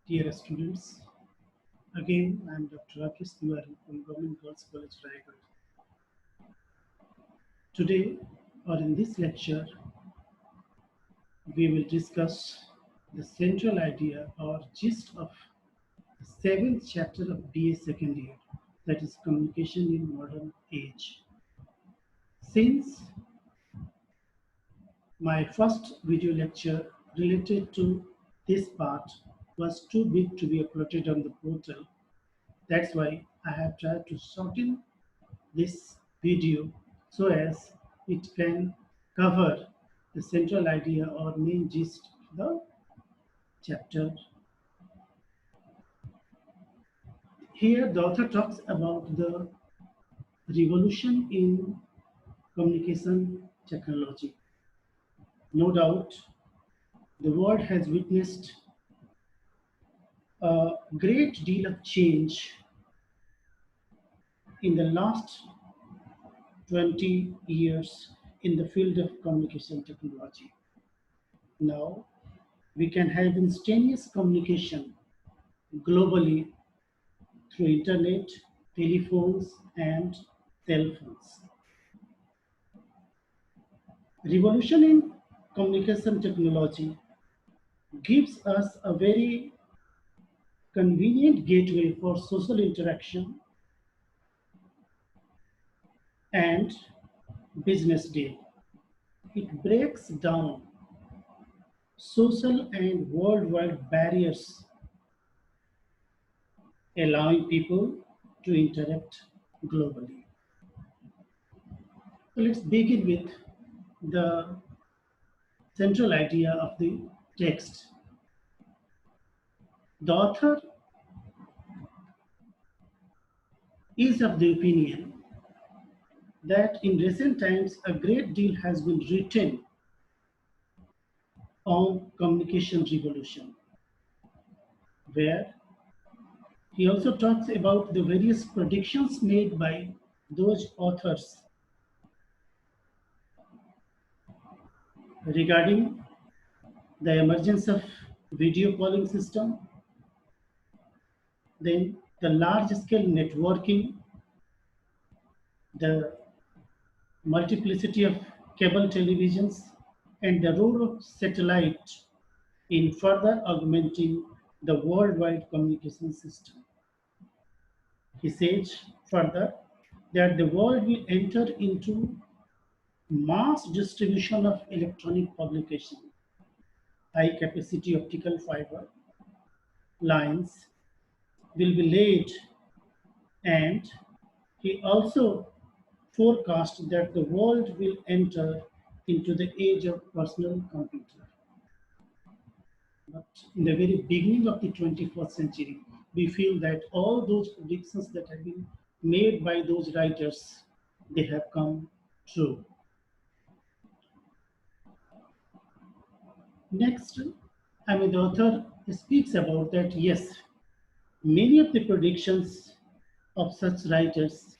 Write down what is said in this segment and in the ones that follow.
Dear students, again I am Dr. Rakesh Tiwari from Government Girls College, Raigad. Today, or in this lecture, we will discuss the central idea or gist of the seventh chapter of BA second year, that is Communication in Modern Age. Since my first video lecture related to this part was too big to be uploaded on the portal, that's why I have tried to shorten this video so as it can cover the central idea or main gist of the chapter. Here, the author talks about the revolution in communication technology. No doubt, the world has witnessed a great deal of change in the last 20 years in the field of communication technology. Now, we can have instantaneous communication globally through internet, telephones, and cell phones. Revolution in communication technology gives us a very convenient gateway for social interaction and business deal. It breaks down social and worldwide barriers, allowing people to interact globally. So let's begin with the central idea of the text. The author is of the opinion that in recent times a great deal has been written on communication revolution, where he also talks about the various predictions made by those authors regarding the emergence of video calling system, then the large scale networking, the multiplicity of cable televisions, and the role of satellite in further augmenting the worldwide communication system. He says further that the world will enter into mass distribution of electronic publication, high capacity optical fiber lines will be laid, and he also forecast that the world will enter into the age of personal computer. But in the very beginning of the 21st century, we feel that all those predictions that have been made by those writers, they have come true. Next, the author speaks about that, yes, many of the predictions of such writers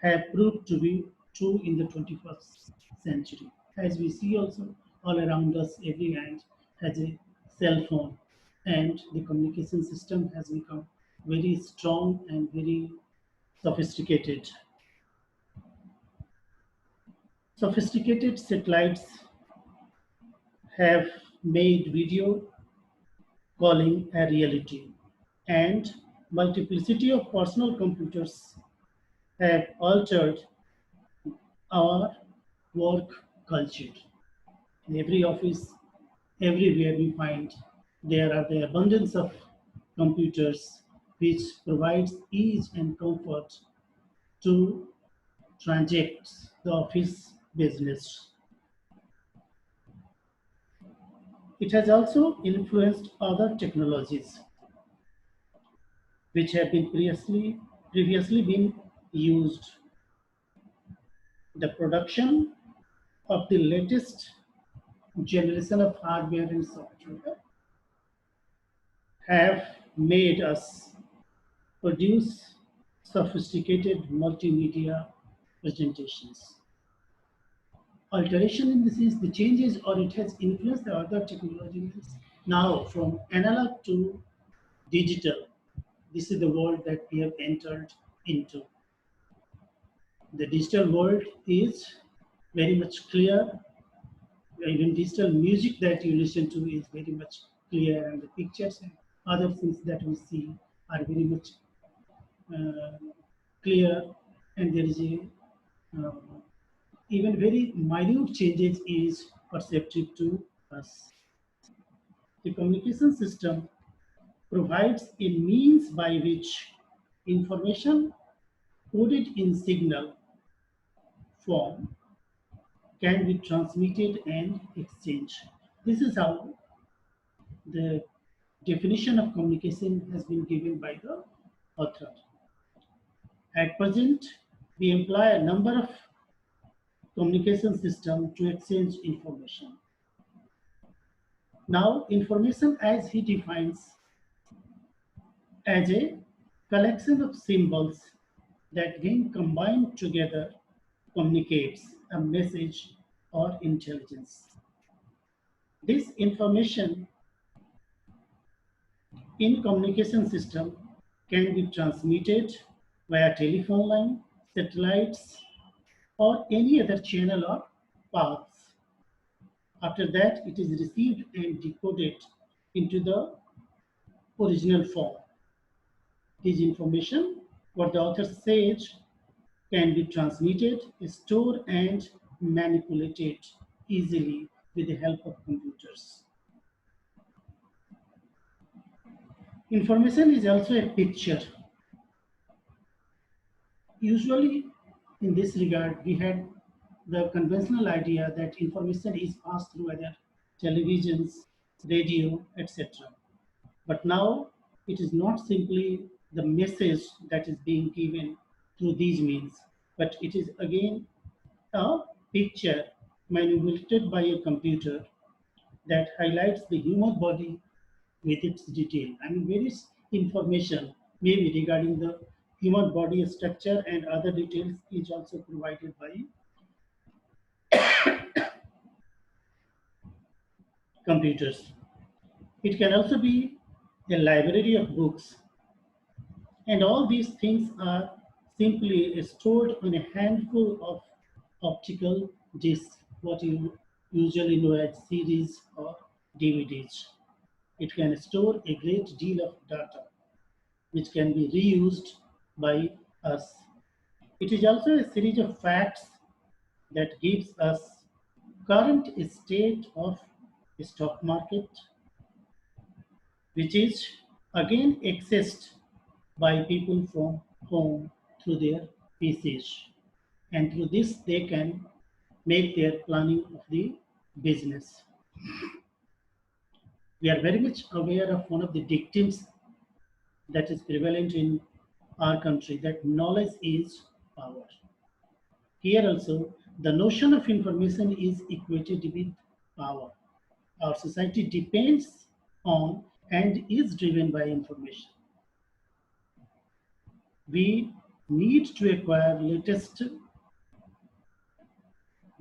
have proved to be true in the 21st century. As we see also all around us, every hand has a cell phone, and the communication system has become very strong and very sophisticated. Sophisticated satellites have made video calling a reality, and multiplicity of personal computers have altered our work culture. In every office, everywhere we find there are the abundance of computers which provides ease and comfort to transact the office business. It has also influenced other technologies which have been previously been used. The production of the latest generation of hardware and software have made us produce sophisticated multimedia presentations. Alteration in this is the changes, or it has influenced the other technologies now from analog to digital. This is the world that we have entered into. The digital world is very much clear. Even digital music that you listen to is very much clear, and the pictures and other things that we see are very much uh, clear, and there is a uh, even very minute changes is perceptive to us. The communication system provides a means by which information coded in signal form can be transmitted and exchanged. This is how the definition of communication has been given by the author. At present, we employ a number of communication systems to exchange information. Now, information as he defines as a collection of symbols that when combined together communicates a message or intelligence. This information in communication system can be transmitted via telephone line, satellites, or any other channel or paths. After that, it is received and decoded into the original form. This information, what the author says, can be transmitted, stored, and manipulated easily with the help of computers. Information is also a picture. Usually, in this regard, we had the conventional idea that information is passed through either televisions, radio, etc. But now it is not simply the message that is being given through these means, but it is again a picture manipulated by a computer that highlights the human body with its detail. I mean, various information, maybe regarding the human body structure and other details, is also provided by computers. It can also be a library of books, and all these things are simply stored on a handful of optical discs, what you usually know as CDs or DVDs. It can store a great deal of data, which can be reused by us. It is also a series of facts that gives us current state of stock market, which is again accessed by people from home through their PCs. And through this, they can make their planning of the business. We are very much aware of one of the dictums that is prevalent in our country, that knowledge is power. Here also, the notion of information is equated with power. Our society depends on and is driven by information. We need to acquire latest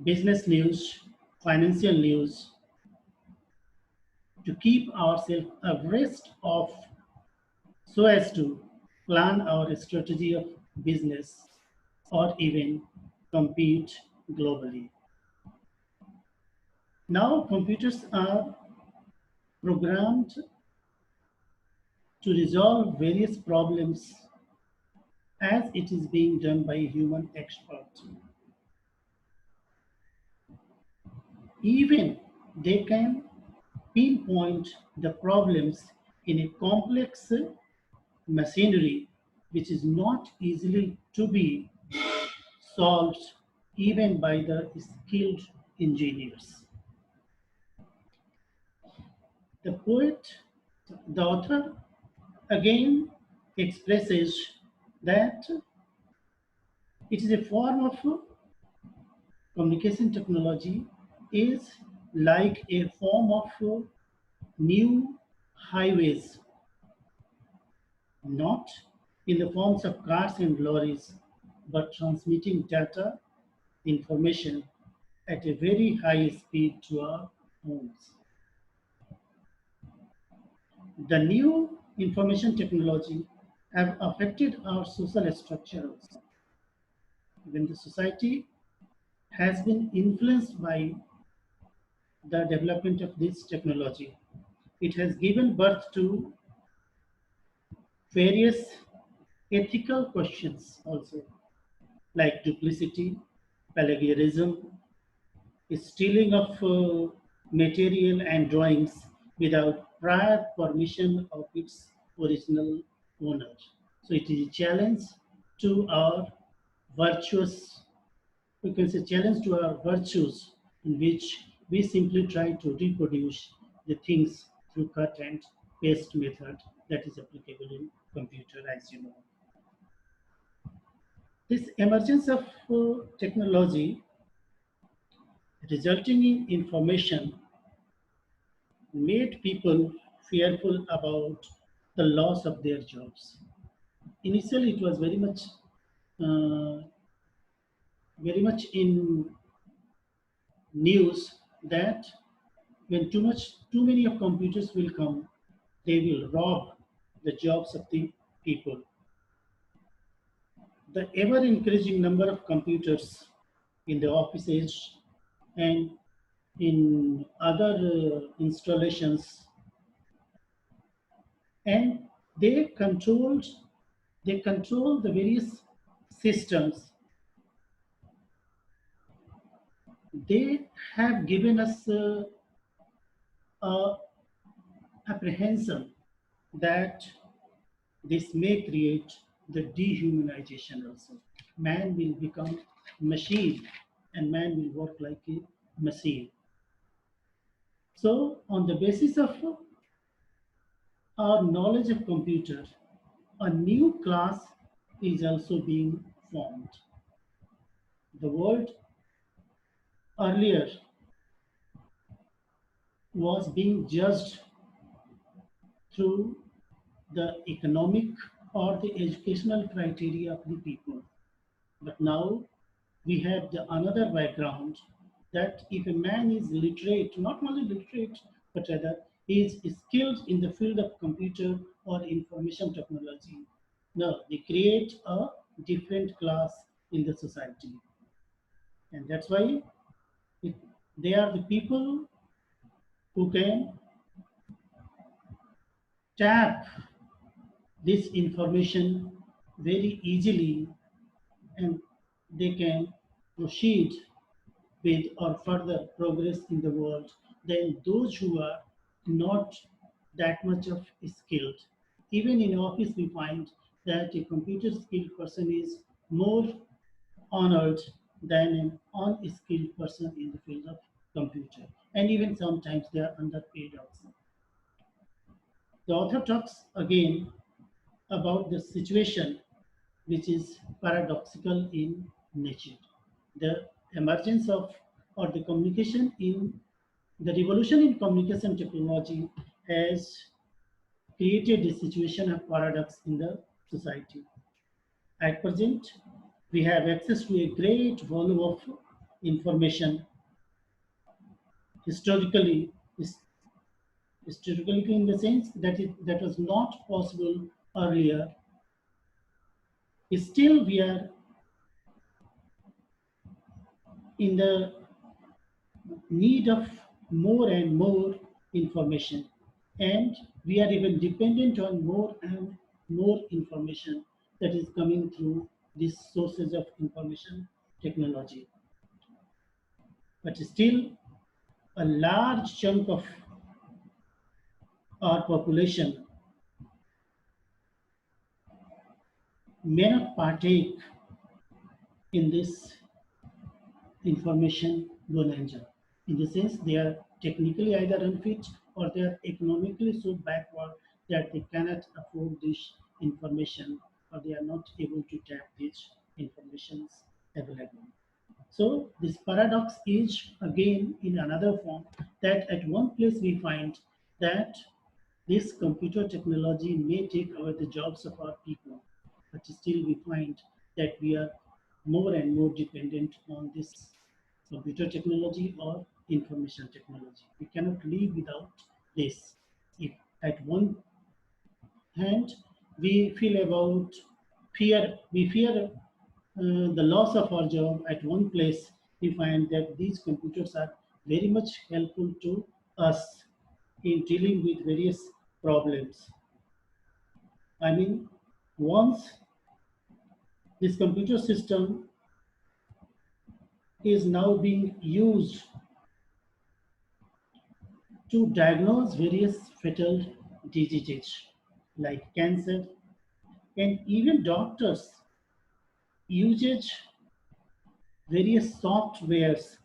business news, financial news to keep ourselves abreast of, so as to plan our strategy of business or even compete globally. Now computers are programmed to resolve various problems as it is being done by a human expert. Even they can pinpoint the problems in a complex machinery which is not easily to be solved even by the skilled engineers. The poet, the author, again expresses that it is a form of communication technology is like a form of new highways, not in the forms of cars and lorries, but transmitting data, information at a very high speed to our homes. The new information technology have affected our social structure also. When the society has been influenced by the development of this technology, it has given birth to various ethical questions also, like duplicity, plagiarism, stealing of material and drawings without prior permission of its original owner. So it is a challenge to our virtuous, we can say challenge to our virtues, in which we simply try to reproduce the things through cut and paste method that is applicable in computer, as you know. This emergence of technology resulting in information made people fearful about the loss of their jobs. Initially, it was uh, very much in news that when too many of computers will come, they will rob the jobs of the people. The ever increasing number of computers in the offices and in other installations, and they controlled they control the various systems. They have given us a apprehension that this may create the dehumanization also. Man will become machine and man will work like a machine. So on the basis of our knowledge of computer, a new class is also being formed. The world earlier was being judged through the economic or the educational criteria of the people. But now we have the another background that if a man is literate, not only literate, but rather he is skilled in the field of computer or information technology, now they create a different class in the society. And that's why it, they are the people who can tap this information very easily and they can proceed with or further progress in the world than those who are not that much of skilled. Even in office, we find that a computer skilled person is more honored than an unskilled person in the field of computer. And even sometimes they are underpaid also. The author talks again about the situation which is paradoxical in nature. The emergence of or the communication in the revolution in communication technology has created a situation of paradox in the society. At present, we have access to a great volume of information historically, historically in the sense that that was not possible earlier. Still, we are in the need of more and more information, and we are even dependent on more and more information that is coming through these sources of information technology. But still, a large chunk of our population may not partake in this information bonanza. In the sense, they are technically either unfit or they are economically so backward that they cannot afford this information or they are not able to tap these informations available. So this paradox is again in another form that at one place we find that this computer technology may take away the jobs of our people, but still we find that we are more and more dependent on this computer technology or information technology. We cannot live without this. If at one and we feel about fear. We fear the loss of our job at one place. We find that these computers are very much helpful to us in dealing with various problems. I mean, once this computer system is now being used to diagnose various fatal diseases like cancer, and even doctors usage various softwares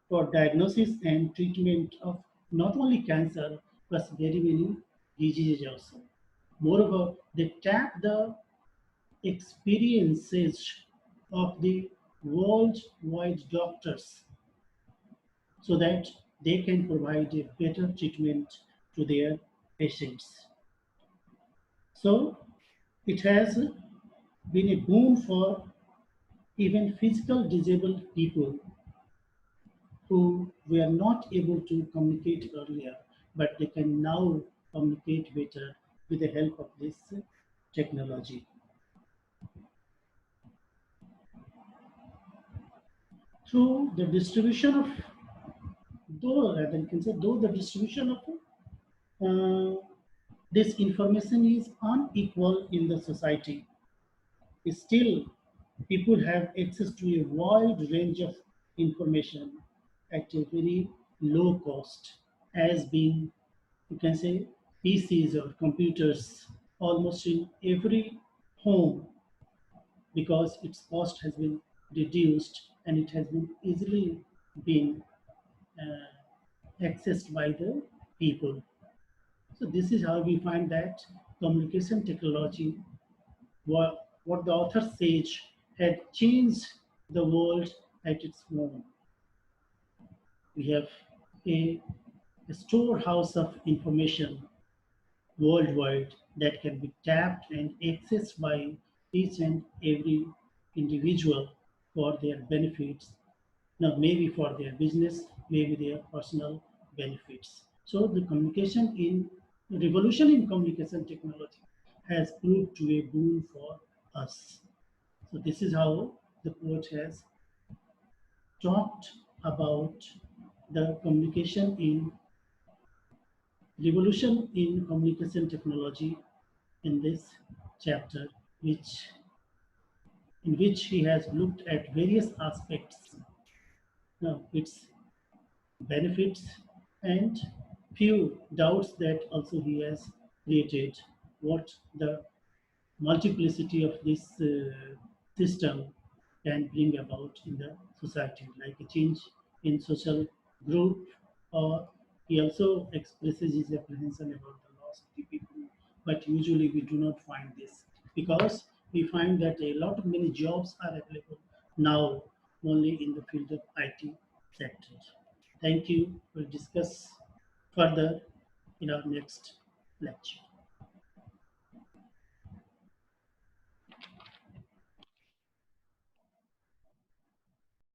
for diagnosis and treatment of not only cancer but very many diseases also. Moreover, they tap the experiences of the worldwide doctors so that they can provide a better treatment to their patients. So it has been a boon for even physical disabled people who were not able to communicate earlier, but they can now communicate better with the help of this technology. Through the distribution of, though rather you can say, though the distribution of uh, this information is unequal in the society, still people have access to a wide range of information at a very low cost, as being, you can say, PCs or computers almost in every home, because its cost has been reduced and it has been easily been accessed by the people. So this is how we find that communication technology, what the author says, had changed the world at its own. We have a storehouse of information worldwide that can be tapped and accessed by each and every individual for their benefits. Now, maybe for their business, maybe their personal benefits. So the communication in revolution in communication technology has proved to a boon for us. So this is how the poet has talked about the communication in revolution in communication technology in this chapter, which in which he has looked at various aspects, its benefits, and few doubts that also he has created what the multiplicity of this system can bring about in the society, like a change in social group, or he also expresses his apprehension about the loss of the people. But usually we do not find this because we find that a lot of many jobs are available now only in the field of IT sector. Thank you. We'll discuss further in our next lecture.